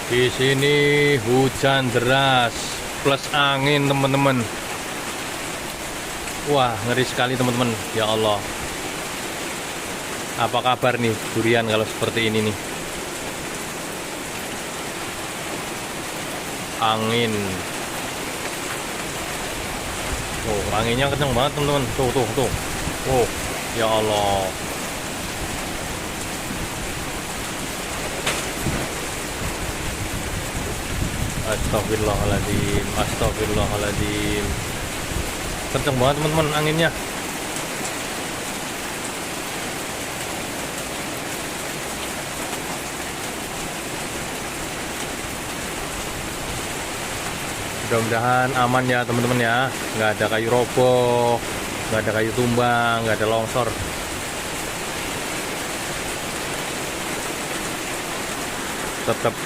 Di sini hujan deras plus angin, teman-teman. Wah, ngeri sekali, teman-teman. Ya Allah. Apa kabar nih durian kalau seperti ini nih? Angin. Oh, anginnya kenceng banget, teman-teman. Tuh. Oh, ya Allah. Astagfirullahaladzim. Kenceng banget, teman-teman, anginnya. Mudah-mudahan aman ya, teman-teman ya. Nggak ada kayu roboh, nggak ada kayu tumbang, nggak ada longsor. Tetap